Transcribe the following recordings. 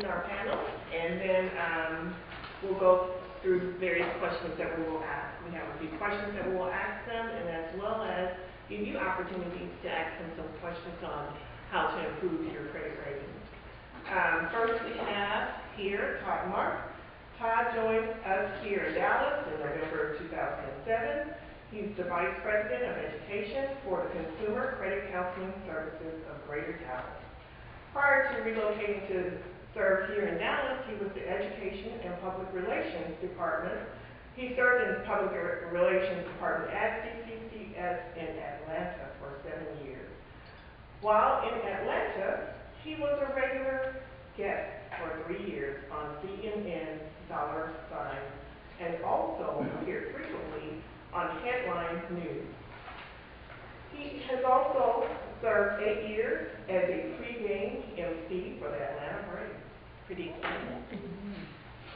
our panel, and then we'll go through various questions that we will ask. We have a few questions that we will ask them, and as well as give you opportunities to ask them some questions on how to improve your credit rating. First, we have here Todd Mark. Todd joined us here in Dallas in November of 2007. He's the Vice President of Education for the Consumer Credit Counseling Services of Greater Dallas. Prior to relocating to serve here in Dallas, he was the Education and Public Relations Department. He served in the Public Relations Department at CCCS in Atlanta for 7 years. While in Atlanta, he was a regular guest for 3 years on CNN Dollar Sign and also appeared frequently on Headline News. He has also served 8 years as a pregame MC for the Atlanta Braves. Pretty exciting.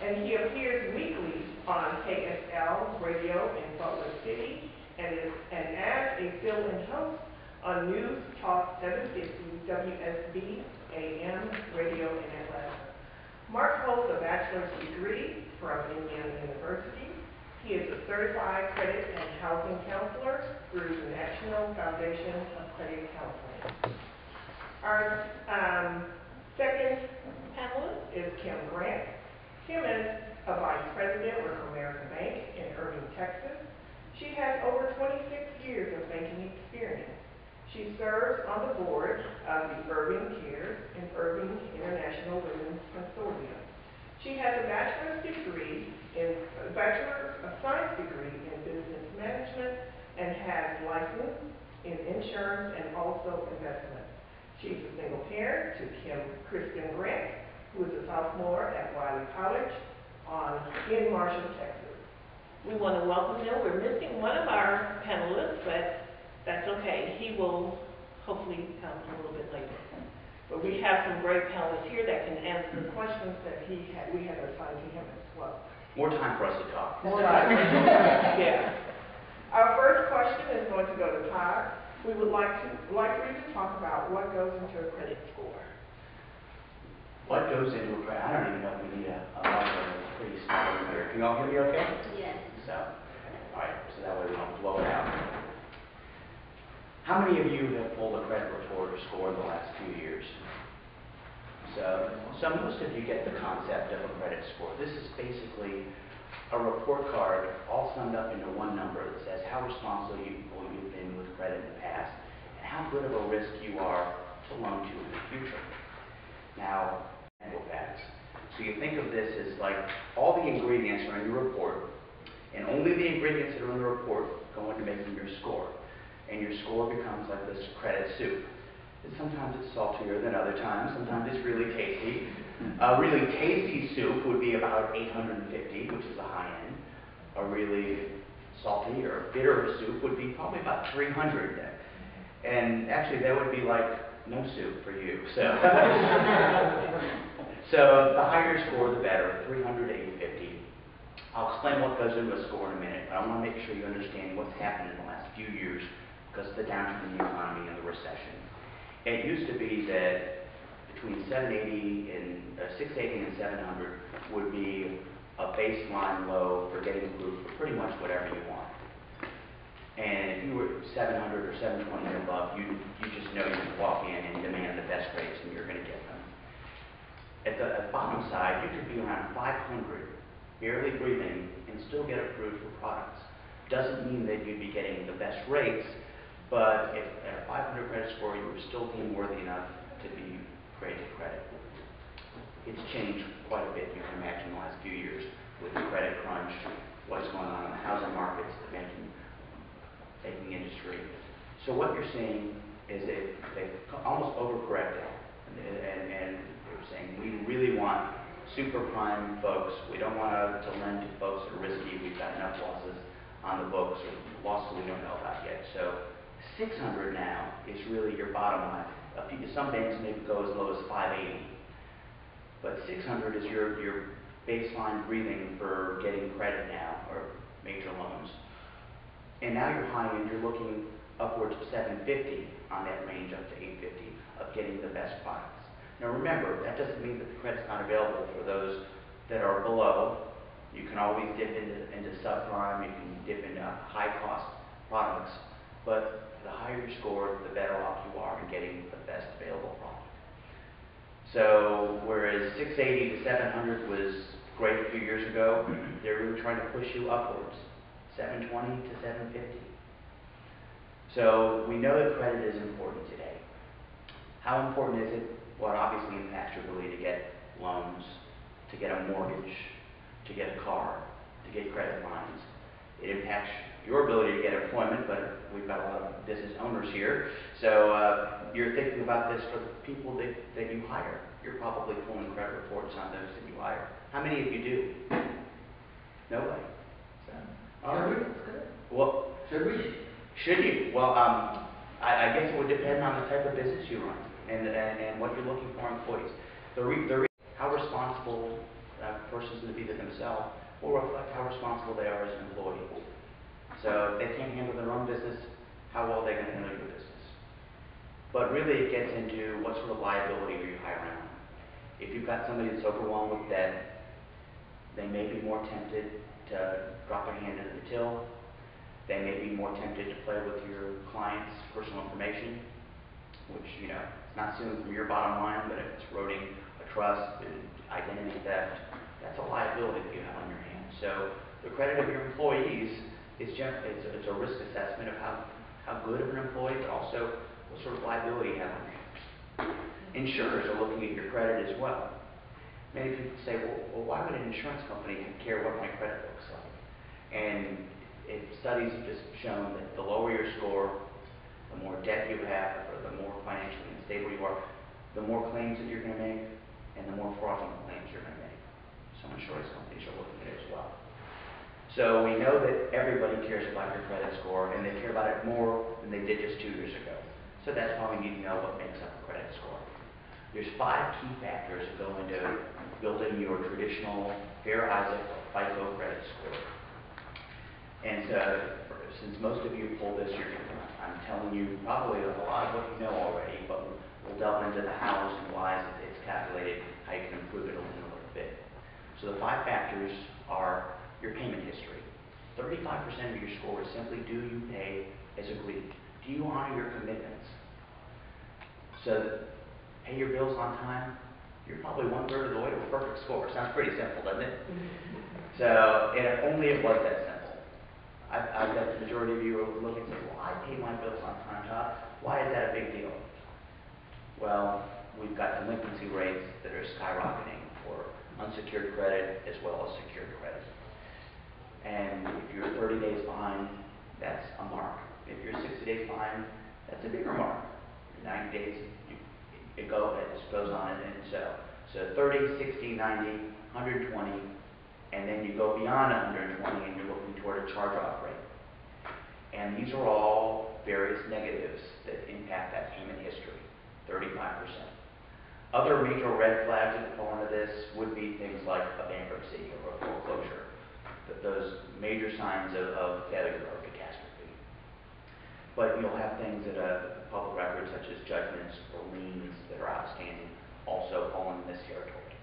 And he appears weekly on KSL Radio in Salt Lake City and as a fill-in host on News Talk 750 WSB AM Radio in Atlanta. Mark holds a bachelor's degree from Indiana University. He is a certified credit and housing counselor through the National Foundation of Credit Counseling. Our second panelist is Kem Grant. Kem is a vice president with American Bank in Irving, Texas. She has over 26 years of banking experience. She serves on the board of the Irving Cares and Irving International Women's Consortium. She has a Bachelor of Science degree in Business Management and has license in insurance and also investment. She's a single parent to Kem Grant, who is a sophomore at Wiley College in Marshall, Texas. We want to welcome them. We're missing one of our panelists, but that's okay. He will hopefully come a little bit later. But we have some great panelists here that can answer the questions that we had assigned to him as well. More time for us to talk. More time. Yeah. Our first question is going to go to Todd. We would like for you to talk about what goes into a credit score. What goes into a credit? I don't even know if we need a microphone. It's pretty small in here. Can you all hear me okay? Yes. So, all right. So that way we don't blow it out. How many of you have pulled a credit report or score in the last few years? So most of you get the concept of a credit score. This is basically a report card all summed up into one number that says how responsible you've been with credit in the past and how good of a risk you are to loan to in the future. Now, facts. So you think of this as like all the ingredients are in your report, and only the ingredients that are in the report go into making your score. And your score becomes like this credit soup. And sometimes it's saltier than other times. Sometimes it's really tasty. A really tasty soup would be about 850, which is a high end. A really salty or bitter soup would be probably about 300. And actually, that would be like no soup for you. So, so the higher your score, the better. 300 to 850. I'll explain what goes into a score in a minute, but I want to make sure you understand what's happened in the last few years because of the downturn in the economy and the recession. It used to be that between 680 and 700 would be a baseline low for getting approved for pretty much whatever you want. And if you were 700 or 720 and above, you just know you can walk in and demand the best rates and you're going to get them. At the bottom side, you could be around 500, barely breathing, and still get approved for products. Doesn't mean that you'd be getting the best rates, but if at a 500 credit score, you were still deemed worthy enough to be granted credit. It's changed quite a bit, you can imagine, in the last few years with the credit crunch, what's going on in the housing markets, the banking industry. So what you're seeing is they've almost overcorrected, and they're saying we really want super prime folks. We don't want to lend to folks that are risky. We've got enough losses on the books, or losses we don't know about yet. So 600 now is really your bottom line. Some banks maybe go as low as 580, but 600 is your baseline breathing for getting credit now, or major loans. And now your high end, you're looking upwards of 750 on that range up to 850 of getting the best products. Now remember, that doesn't mean that the credit's not available for those that are below. You can always dip into subprime, you can dip into high-cost products, but the higher your score, the better off you are in getting the best available product. So whereas 680 to 700 was great a few years ago, they're really trying to push you upwards, 720 to 750. So we know that credit is important today. How important is it? Well, it obviously impacts your ability to get loans, to get a mortgage, to get a car, to get credit lines. It impacts your ability to get employment, but we've got a lot of business owners here. So you're thinking about this for the people that you hire. You're probably pulling credit reports on those that you hire. How many of you do? Nobody. Well, should you? Well, I guess it would depend on the type of business you run and what you're looking for in employees. How responsible a person's going to be to themselves will reflect how responsible they are as an employee. So if they can't handle their own business, how well are they going to handle your business? But really it gets into what sort of liability are you hiring on. If you've got somebody that's overwhelmed with debt, they may be more tempted to drop their hand into the till. They may be more tempted to play with your client's personal information, which, you know, it's not stealing from your bottom line, but if it's eroding a trust, identity theft, that's a liability that you have on your hands. So the credit of your employees is generally, it's a risk assessment of how good of an employee, but also what sort of liability you have on your hands. Insurers are looking at your credit as well. Many people say, well, why would an insurance company care what my credit looks like? And studies have just shown that the lower your score, the more debt you have, or the more financially unstable you are, the more claims that you're going to make, and the more fraudulent claims you're going to make. So insurance companies are looking at it as well. So we know that everybody cares about your credit score, and they care about it more than they did just 2 years ago. So that's why we need to know what makes up a credit score. There's 5 key factors that go into building your traditional Fair Isaac or FICO credit score. And so, since most of you pulled this, I'm telling you probably a lot of what you know already, but we'll delve into the hows and whys that it's calculated, how you can improve it in a little bit. So the 5 factors are your payment history. 35% of your score is simply, do you pay as agreed? Do you honor your commitments? So pay your bills on time. You're probably 1/3 of the way to a perfect score. Sounds pretty simple, doesn't it? So, and if only it was that simple. I bet the majority of you are looking and say, well, I pay my bills on time, Todd. Why is that a big deal? Well, we've got delinquency rates that are skyrocketing for unsecured credit as well as secured credit. And if you're 30 days behind, that's a mark. If you're 60 days behind, that's a bigger mark. 90 days, it just goes on and so 30, 60, 90, 120, and then you go beyond 120 and you're looking toward a charge-off rate. And these are all various negatives that impact that payment history, 35%. Other major red flags that fall into this would be things like a bankruptcy or a foreclosure, those major signs of failure or catastrophe. But you'll have things that public records such as judgments or liens that are outstanding also fall in this territory.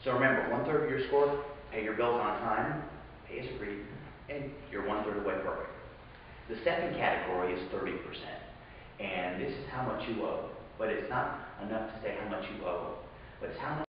So remember, 1/3 of your score, pay your bills on time, pay as agreed, and you're 1/3 away perfect. The second category is 30%, and this is how much you owe. But it's not enough to say how much you owe, but it's how much